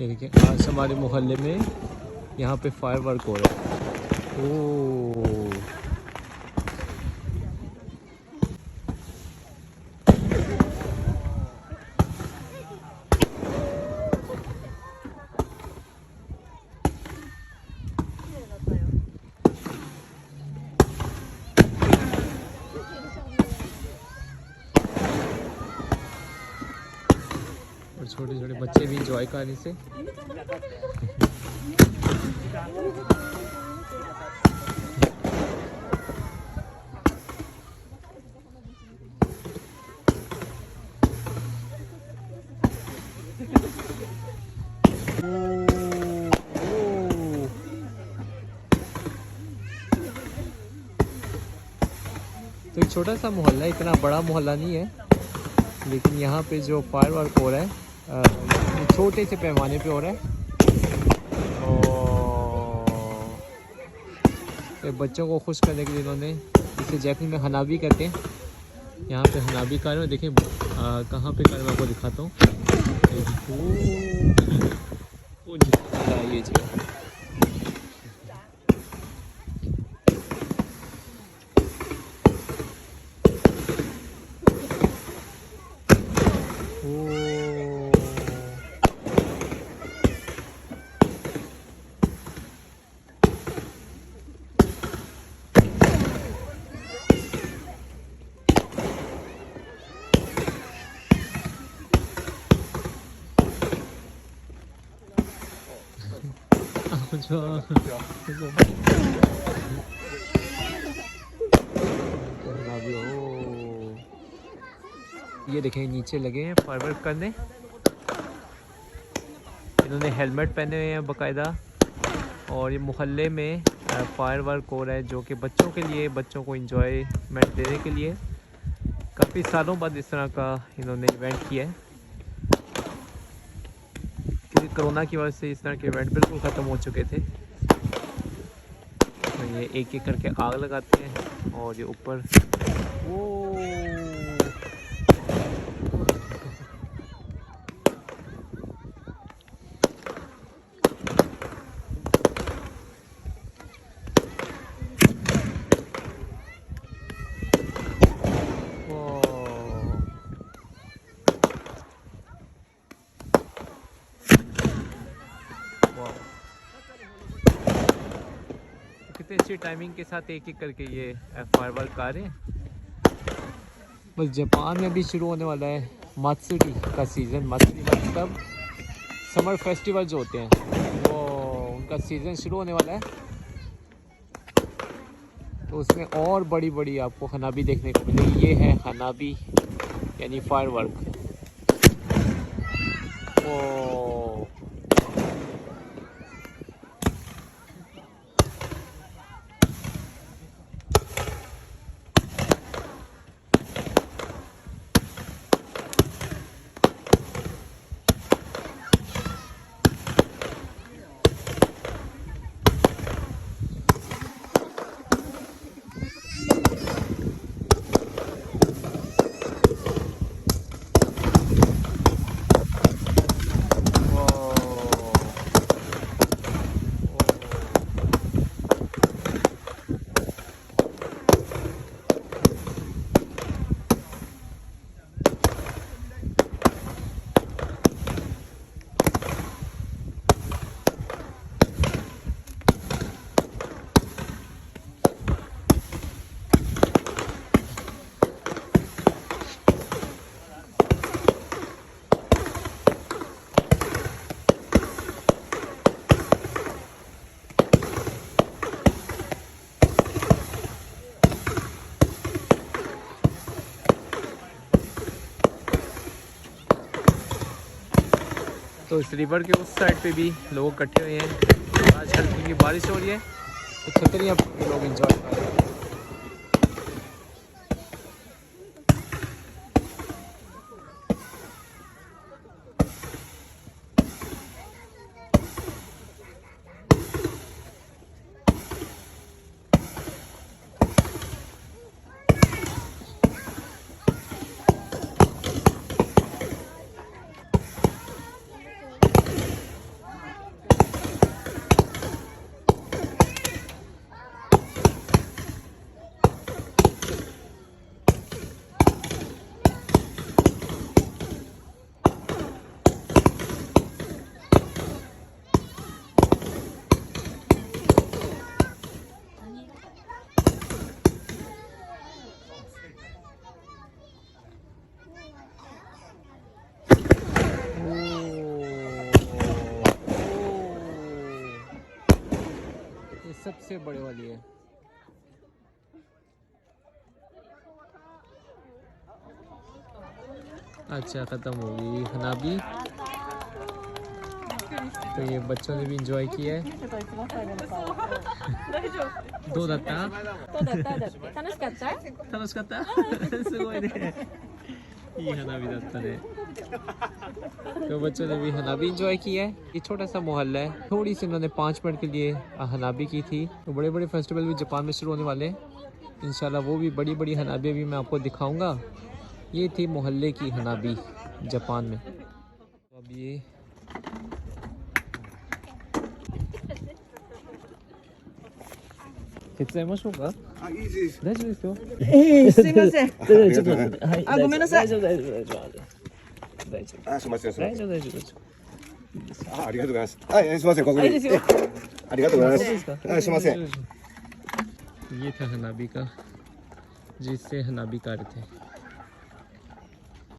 ये देखिए आज हमारे मोहल्ले में यहाँ पे फायर वर्क हो रहा है। ओह और छोटे छोटे बच्चे भी इंजॉय कर रहे से। तो एक छोटा सा मोहल्ला है, इतना बड़ा मोहल्ला नहीं है, लेकिन यहाँ पे जो फायर वर्क हो रहा है छोटे से पैमाने पे हो रहा है। और बच्चों को खुश करने के लिए इन्होंने इसे जैपनी में हनाबी कहते हैं, यहाँ पे हनाबी कर रहे हो। देखिए कहाँ पे कर रहे हैं, आपको दिखाता हूँ। ये जी ये देखें नीचे लगे हैं फायर वर्क करने। इन्होंने हेलमेट पहने हुए हैं बाकायदा, और ये मोहल्ले में फायर वर्क हो रहा है जो कि बच्चों के लिए, बच्चों को इंजॉयमेंट देने के लिए। काफ़ी सालों बाद इस तरह का इन्होंने इवेंट किया है, क्योंकि कोरोना की वजह से इस तरह के इवेंट बिल्कुल ख़त्म हो चुके थे। तो ये एक एक करके आग लगाते हैं और ये ऊपर कितनी अच्छी टाइमिंग के साथ एक एक करके ये फायर वर्क आ रहे हैं। बस जापान में भी शुरू होने वाला है मात्सुरी का सीज़न। मात्सुरी मतलब समर फेस्टिवल जो होते हैं, वो उनका सीज़न शुरू होने वाला है। तो उसमें और बड़ी बड़ी आपको हनाबी देखने को मिलेगी। ये है हनाबी यानी फायर वर्क। तो इस रिवर के उस साइड पे भी लोग इकट्ठे हुए हैं। आज हल्की की बारिश हो रही है, तो छतरियाँ लोग एंजॉय कर रहे हैं। सबसे बड़े वाली है। अच्छा खत्म हो गई हनाबी। तो ये बच्चों ने भी इंजॉय किया है। どうだった？楽しかった？楽しかったすごいねいい花火だったねतो बच्चों ने भी हनाबी इंजॉय किया है। ये छोटा सा मोहल्ला है, थोड़ी सी उन्होंने 5 मिनट के लिए हनाबी की थी। तो बड़े बड़े फेस्टिवल भी जापान में शुरू होने वाले हैं इंशाल्लाह, वो भी बड़ी बड़ी हनाबी भी मैं आपको दिखाऊंगा। ये थी मोहल्ले की हनाबी जापान में। तो अब ये手伝いましょうか？あ、いいです。大丈夫ですよ。すいません。ちょっと待ってはい。あごめんなさい大丈夫大丈夫大丈夫大丈夫あ、すみません。すみません。大丈夫大丈夫大丈夫。あ、ありがとうございます。はい、すみません。ここに。いいですよ。ありがとうございそうですか？ます。はい、すみません。ये था हनाबी का, जिससे हनाबी कर रहे थे।